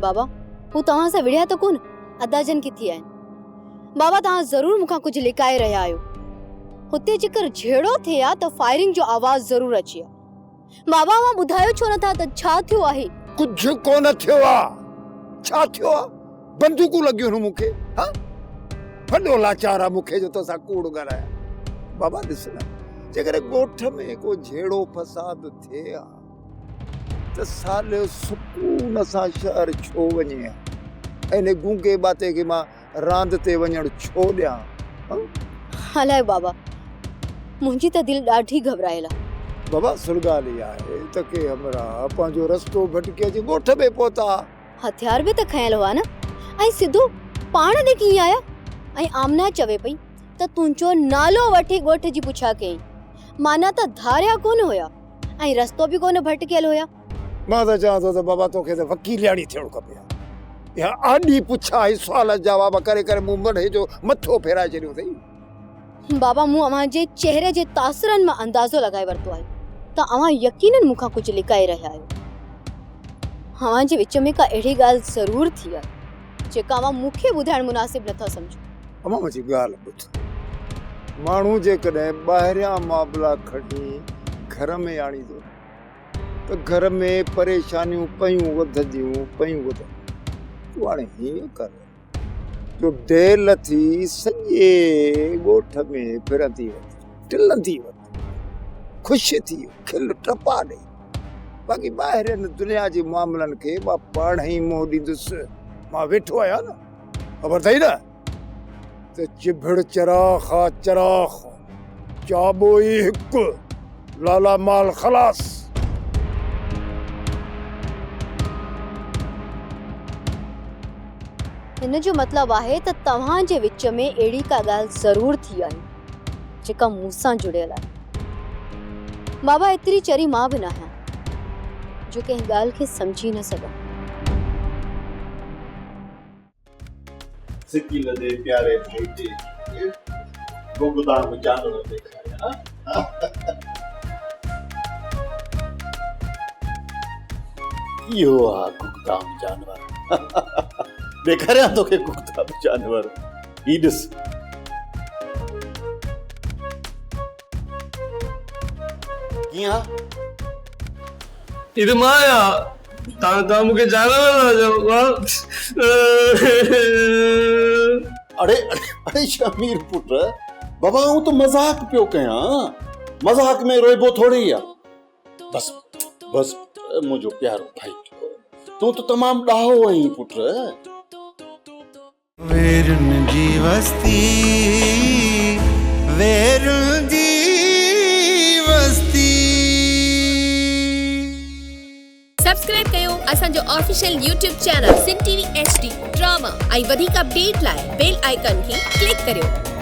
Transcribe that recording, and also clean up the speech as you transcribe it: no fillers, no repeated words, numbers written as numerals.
बाबा हू तव्हां सां विढ़िया त कोन, अदाजन किथे आहिनि? बाबा तव्हां ज़रूर मूंखां कुछ लिकाए रहिया आहियो। हुते जेकर झेड़ो थे आ त फायरिंग जो आवाज ज़रूर अची आ। बाबा मां ॿुधायो छो नथा त छा थियो आहे? कुछ कोन थियो आ। छा थियो आ? बंदूकूं लॻियूं न मूंखे। हां वॾो लाचार आ मूंखे जो तोसां कूड़ ॻाल्हाया। बाबा ॾिस न, जेकर ॻोठ में को झेड़ो फसाद थिए आ त साले सुकून सां शहर छो वञे आ? इन गूंगे बाते के मां रांद ते वञण छो ॾियां? हलाए बाबा, मुंहिंजी त दिल ॾाढी घबरायल आहे। बाबा सुरगाली आहे त के हमरा पंहिंजो रस्तो भटके अची ॻोठ में पहुता। हथियार बि त खयल हुआ न, ऐं सिधो पाण ॾे कीअं आया? ऐं आमना चवे पई त तुंहिंजो नालो वठी ॻोठ जी पुछा कई, माना त धारिया कोन हुया ऐं रस्तो बि कोन भटकियल हुया। मां त चवां थो त बाबा तोखे त वकीलियाणी थियणो खपे या आॾी पुछा ऐं सुवाल जवाब करे करे मूं मथे जो मथो फेराए छॾियो अथई। बाबा मूं अव्हां जे चेहरे जे तासरनि मां अंदाज़ो लॻाए वरितो आहे त अव्हां यकीनन मूंखां कुझु लिकाए रहिया आहियो। अव्हां जे विच में का अहिड़ी ॻाल्हि ज़रूर थी आहे जेका अव्हां मूंखे ॿुधाइण मुनासिब नथा सम्झो। अम्मा मुंहिंजी ॻाल्हि ॿुध, माण्हू जेकॾहिं ॿाहिरियां मामला खणी घर में आणींदो त घर में परेशानियूं पयूं वधंदियूं। तूं हाणे हीअं कर जो डेल थी सॼे ॻोठ में फिरंदी वञ, टिलंदी वञ, ख़ुशि थी खिल टपा ॾे। बाक़ी ॿाहिरि दुनिया जे मामलनि खे मां पाण ई मोह ॾींदुसि। मां वेठो आहियां न, ख़बर अथई न त चिभड़ चराख आ चराख, चाबो ई हिकु, लाला माल खलास। हिन जो मतलब आहे त तव्हां जे विच में अहिड़ी का ॻाल्हि ज़रूर थी आहे जेका मूं सां जुड़ियल आहे। बाबा एतिरी चरी मां बि न आहियां जो कंहिं ॻाल्हि खे सम्झी न सघां। सिक्की लदे प्यारे भाई जी गुगदाम जानवर दिखाया। यो आ गुगदाम जानवर। देखा तो के गुगदाम जानवर ही ॾिस। किया ഇത് മായ നമുക്ക് अरे अरे अरे शमीर पुत्र, बाबा हूं तो मजाक पियो कया। मजाक में रोइबो थोड़ी आ। बस बस मुझो प्यारो भाई, तू तो तमाम ॾाहो आहीं पुत्र। वेरुन जी वस्ती, वेरुन जी वस्ती। सब्सक्राइब कयो असांजो ऑफिशियल YouTube चैनल सिन टीवी HD ड्रामा ऐं वधीक अपडेट लाइ बेल आइकन खे क्लिक करियो।